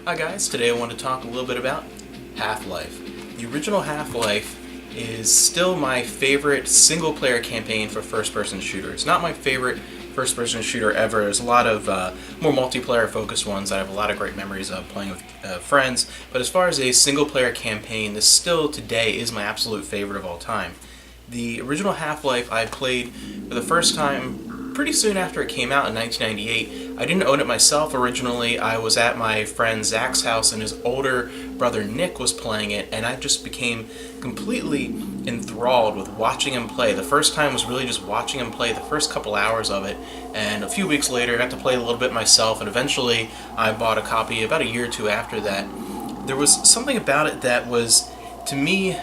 Hi guys, today I want to talk a little bit about Half-Life. The original Half-Life is still my favorite single-player campaign for first-person shooters. Not my favorite first-person shooter ever. There's a lot of more multiplayer-focused ones that I have a lot of great memories of playing with friends, but as far as a single-player campaign, this still today is my absolute favorite of all time. The original Half-Life I played for the first time pretty soon after it came out in 1998. I didn't own it myself originally. I was at my friend Zach's house and his older brother Nick was playing it, and I just became completely enthralled with watching him play. The first time was really just watching him play the first couple hours of it, and a few weeks later I got to play a little bit myself, and eventually I bought a copy about a year or two after that. There was something about it that was, to me,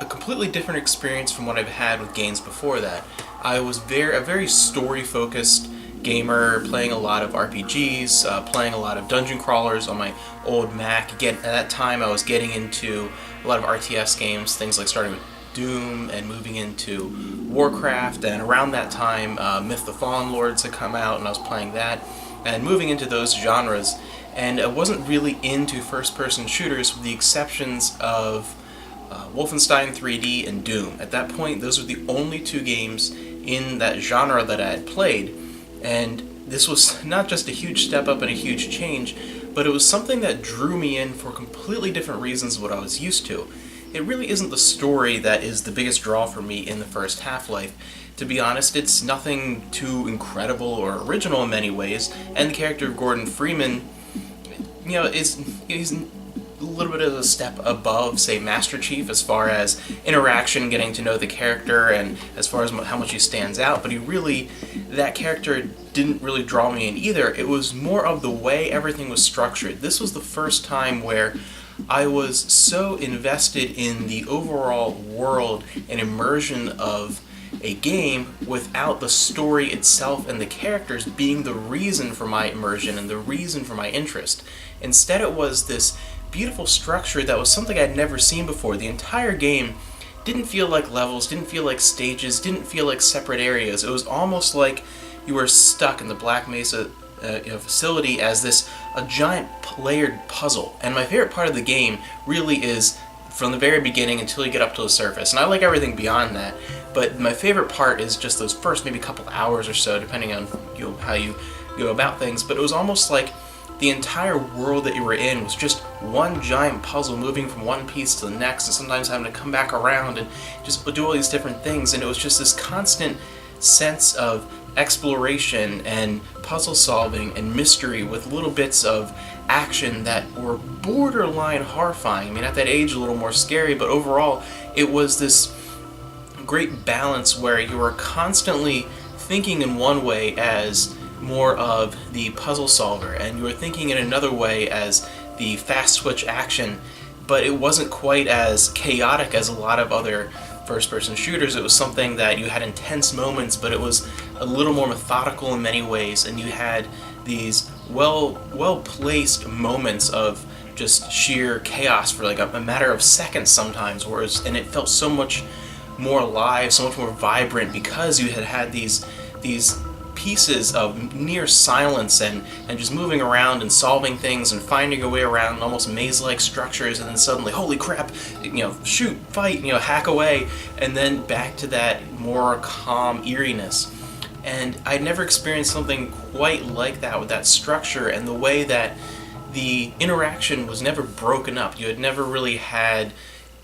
a completely different experience from what I've had with games before that. I was a very story-focused gamer, playing a lot of RPGs, playing a lot of dungeon crawlers on my old Mac. Again, at that time I was getting into a lot of RTS games, things like starting with Doom and moving into Warcraft, and around that time Myth the Fallen Lords had come out and I was playing that, and moving into those genres. And I wasn't really into first-person shooters with the exceptions of Wolfenstein 3D and Doom. At that point, those were the only two games in that genre that I had played, and this was not just a huge step up and a huge change, but it was something that drew me in for completely different reasons than what I was used to. It really isn't the story that is the biggest draw for me in the first Half-Life. To be honest, it's nothing too incredible or original in many ways, and the character of Gordon Freeman, he's a little bit of a step above, say, Master Chief as far as interaction, getting to know the character, and as far as how much he stands out, but that character didn't really draw me in either. It was more of the way everything was structured. This was the first time where I was so invested in the overall world and immersion of a game without the story itself and the characters being the reason for my immersion and the reason for my interest. Instead, it was this beautiful structure that was something I'd never seen before. The entire game didn't feel like levels, didn't feel like stages, didn't feel like separate areas. It was almost like you were stuck in the Black Mesa facility as a giant layered puzzle. And my favorite part of the game really is from the very beginning until you get up to the surface. And I like everything beyond that, but my favorite part is just those first maybe couple hours or so, depending on how you go about things. But it was almost like the entire world that you were in was just one giant puzzle, moving from one piece to the next, and sometimes having to come back around and just do all these different things. And it was just this constant sense of exploration and puzzle solving and mystery with little bits of action that were borderline horrifying. I mean, at that age, a little more scary, but overall, it was this great balance where you were constantly thinking in one way as more of the puzzle solver, and you were thinking in another way as the fast switch action, but it wasn't quite as chaotic as a lot of other first-person shooters. It was something that you had intense moments, but it was a little more methodical in many ways, and you had these well-placed moments of just sheer chaos for like a matter of seconds sometimes, and it felt so much more alive, so much more vibrant, because you had these pieces of near silence and just moving around and solving things and finding your way around almost maze-like structures, and then suddenly, holy crap, shoot, fight, hack away, and then back to that more calm eeriness. And I'd never experienced something quite like that with that structure and the way that the interaction was never broken up. You had never really had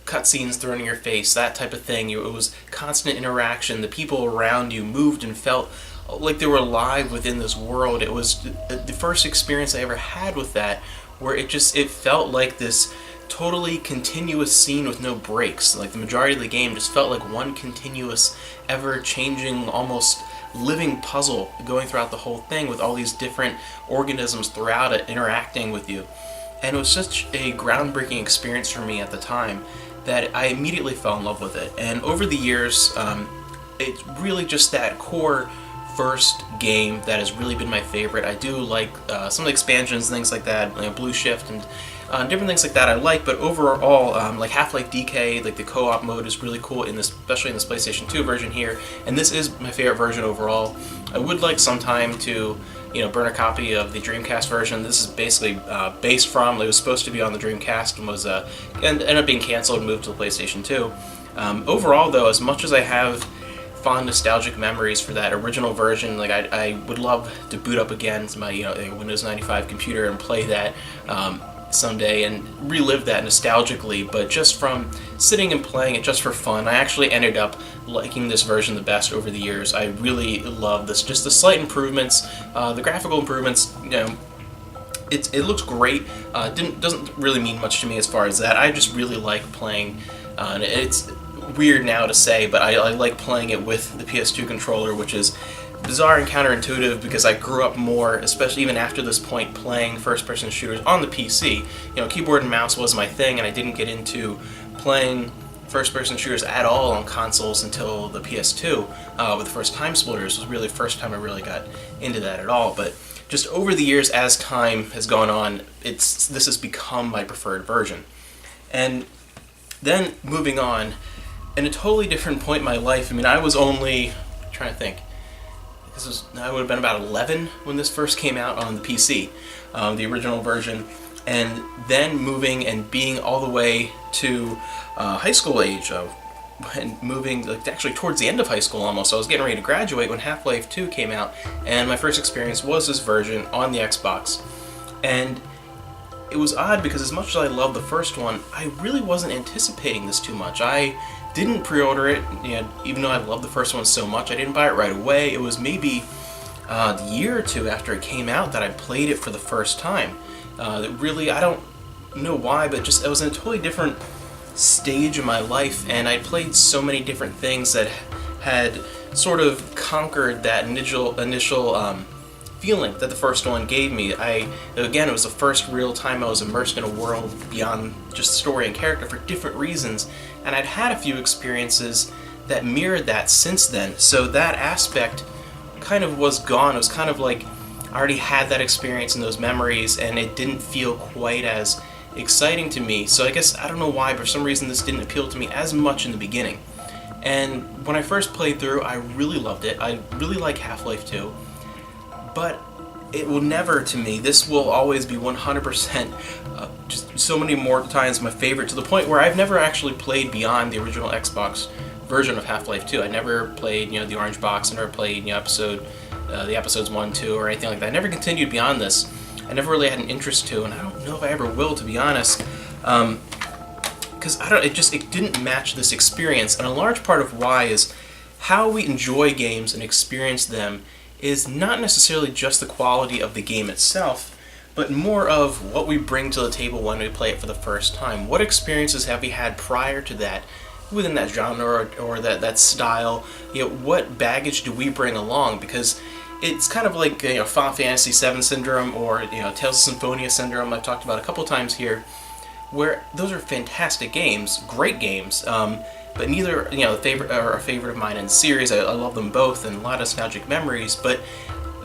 cutscenes thrown in your face, that type of thing. It was constant interaction. The people around you moved and felt like they were alive within this world. It was the first experience I ever had with that, where it felt like this totally continuous scene with no breaks. Like the majority of the game just felt like one continuous, ever-changing, almost living puzzle going throughout the whole thing, with all these different organisms throughout it interacting with you. And it was such a groundbreaking experience for me at the time that I immediately fell in love with it. And over the years, it's really just that core first game that has really been my favorite. I do like some of the expansions and things like that, Blue Shift and different things like that I like, but overall, like Half-Life DK, like the co-op mode is really cool, especially in this PlayStation 2 version here, and this is my favorite version overall. I would like sometime to burn a copy of the Dreamcast version. This is basically based from, it was supposed to be on the Dreamcast and was and ended up being canceled and moved to the PlayStation 2. Overall, though, as much as I have fond nostalgic memories for that original version, like I would love to boot up against my Windows 95 computer and play that someday and relive that nostalgically, but just from sitting and playing it just for fun, I actually ended up liking this version the best over the years. I really love this, just the slight improvements, the graphical improvements, it looks great. Doesn't really mean much to me as far as that. I just really like playing, and it's weird now to say, but I like playing it with the PS2 controller, which is bizarre and counterintuitive because I grew up more, especially even after this point, playing first-person shooters on the PC. Keyboard and mouse was my thing, and I didn't get into playing first-person shooters at all on consoles until the PS2, with the first Time Splitters was really the first time I really got into that at all. But just over the years, as time has gone on, this has become my preferred version. And then moving on, in a totally different point in my life, I was only, trying to think, I would have been about 11 when this first came out on the PC, the original version, and then moving and being all the way to high school age, and moving actually towards the end of high school almost. So I was getting ready to graduate when Half-Life 2 came out, and my first experience was this version on the Xbox. And it was odd because as much as I loved the first one, I really wasn't anticipating this too much. I didn't pre-order it, even though I loved the first one so much. I didn't buy it right away. It was maybe a year or two after it came out that I played it for the first time. Really, I don't know why, but just it was in a totally different stage of my life, and I played so many different things that had sort of conquered that initial feeling that the first one gave me. Again, it was the first real time I was immersed in a world beyond just story and character for different reasons, and I'd had a few experiences that mirrored that since then, so that aspect kind of was gone. It was kind of like I already had that experience and those memories, and it didn't feel quite as exciting to me. So I guess, I don't know why, but for some reason this didn't appeal to me as much in the beginning. And when I first played through, I really loved it. I really like Half-Life 2. But it will never, to me, this will always be 100%, just so many more times my favorite, to the point where I've never actually played beyond the original Xbox version of Half-Life 2. I never played, the Orange Box. I never played, the episodes 1, 2, or anything like that. I never continued beyond this. I never really had an interest to, and I don't know if I ever will, to be honest. Because it didn't match this experience, and a large part of why is how we enjoy games and experience them is not necessarily just the quality of the game itself, but more of what we bring to the table when we play it for the first time. What experiences have we had prior to that, within that genre or that style? What baggage do we bring along? Because it's kind of like Final Fantasy VII syndrome or Tales of Symphonia syndrome I've talked about a couple times here, where those are fantastic games, great games, but neither a favorite of mine in the series. I love them both and a lot of nostalgic memories, but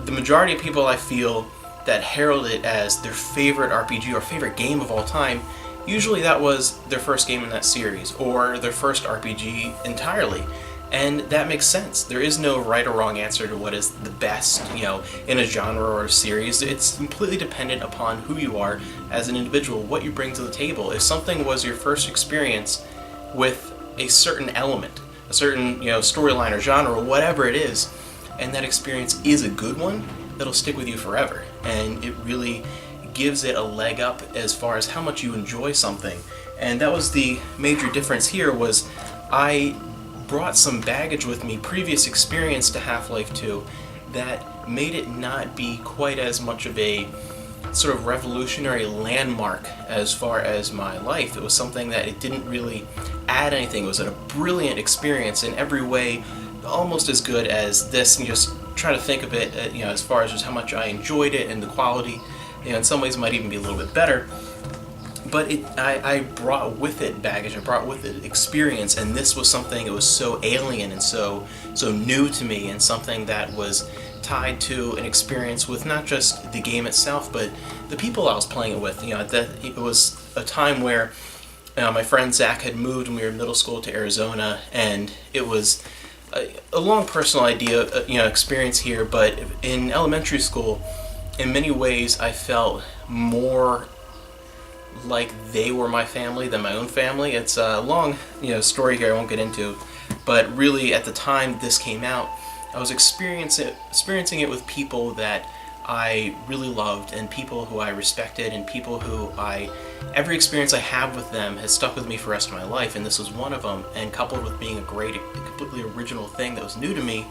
the majority of people I feel that herald it as their favorite RPG or favorite game of all time, usually that was their first game in that series or their first RPG entirely. And that makes sense. There is no right or wrong answer to what is the best, in a genre or a series. It's completely dependent upon who you are as an individual, what you bring to the table. If something was your first experience with a certain element, a certain, storyline or genre or whatever it is, and that experience is a good one, that'll stick with you forever. And it really gives it a leg up as far as how much you enjoy something. And that was the major difference here, was I brought some baggage with me, previous experience to Half-Life 2, that made it not be quite as much of a sort of revolutionary landmark as far as my life. It was something that it didn't really add anything. It was a brilliant experience in every way, almost as good as this, and just try to think of it, as far as just how much I enjoyed it and the quality. In some ways it might even be a little bit better. But I brought with it baggage, I brought with it experience, and this was something that was so alien and so new to me, and something that was tied to an experience with not just the game itself, but the people I was playing it with. It was a time where my friend Zach had moved when we were in middle school to Arizona, and it was a long personal experience here, but in elementary school, in many ways, I felt more like they were my family than my own family. It's a long, story here I won't get into, but really at the time this came out, I was experiencing it with people that I really loved and people who I respected and people who every experience I have with them has stuck with me for the rest of my life, and this was one of them. And coupled with being a completely original thing that was new to me,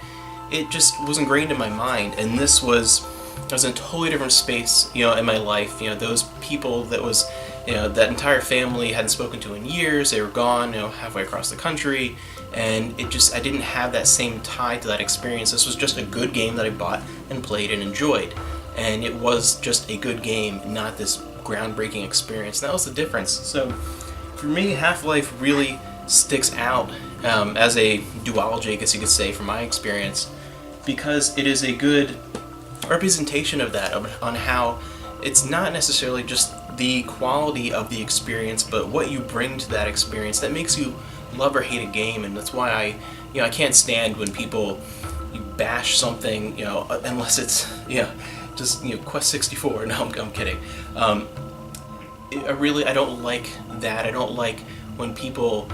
it just was ingrained in my mind. And I was in a totally different space, in my life. Those people that entire family hadn't spoken to in years. They were gone, halfway across the country, and I didn't have that same tie to that experience. This was just a good game that I bought and played and enjoyed, and it was just a good game, not this groundbreaking experience. And that was the difference. So for me, Half-Life really sticks out as a duology, I guess you could say, from my experience, because it is a good representation of that, on how it's not necessarily just the quality of the experience, but what you bring to that experience that makes you love or hate a game. And that's why I can't stand when people bash something, unless it's just Quest 64. No, I'm kidding. I don't like that. I don't like when people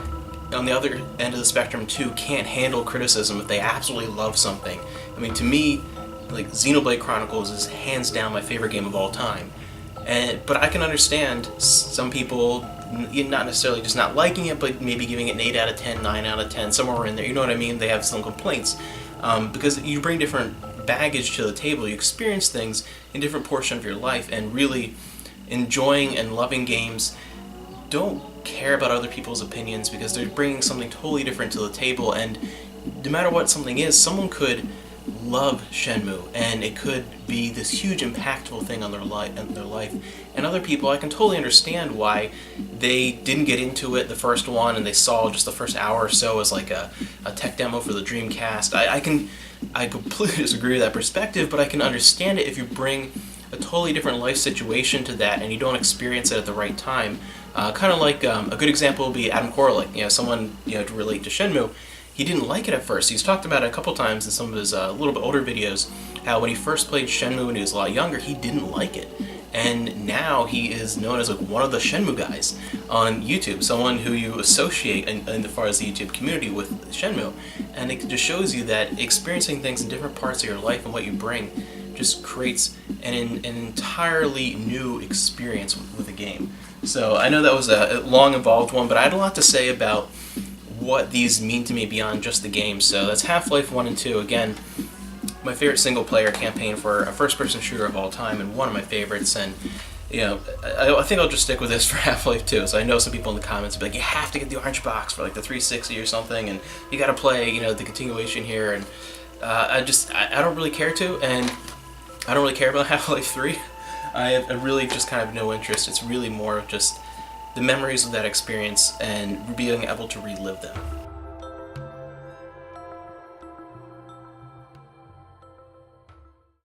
on the other end of the spectrum too can't handle criticism if they absolutely love something. I mean, to me, like, Xenoblade Chronicles is hands down my favorite game of all time. But I can understand some people not necessarily just not liking it, but maybe giving it an 8 out of 10, 9 out of 10, somewhere in there. You know what I mean? They have some complaints. Because you bring different baggage to the table. You experience things in different portions of your life, and really enjoying and loving games don't care about other people's opinions, because they're bringing something totally different to the table. And no matter what something is, someone could love Shenmue, and it could be this huge impactful thing on their life. And other people, I can totally understand why they didn't get into it the first one, and they saw just the first hour or so as like a tech demo for the Dreamcast. I completely disagree with that perspective, but I can understand it if you bring a totally different life situation to that and you don't experience it at the right time. Kind of like a good example would be Adam Koralik, someone to relate to Shenmue. He didn't like it at first. He's talked about it a couple times in some of his little bit older videos, how when he first played Shenmue when he was a lot younger, he didn't like it. And now he is known as like one of the Shenmue guys on YouTube, someone who you associate in as far as the YouTube community with Shenmue. And it just shows you that experiencing things in different parts of your life and what you bring just creates an entirely new experience with a game. So I know that was a long, involved one, but I had a lot to say about what these mean to me beyond just the game. So that's Half-Life 1 and 2. Again, my favorite single-player campaign for a first-person shooter of all time, and one of my favorites. And I think I'll just stick with this for Half-Life 2. So I know some people in the comments will be like, you have to get the orange box for like the 360 or something, and you got to play the continuation here. And I don't really care to, and I don't really care about Half-Life 3. I really just kind of no interest. It's really more of just the memories of that experience and being able to relive them.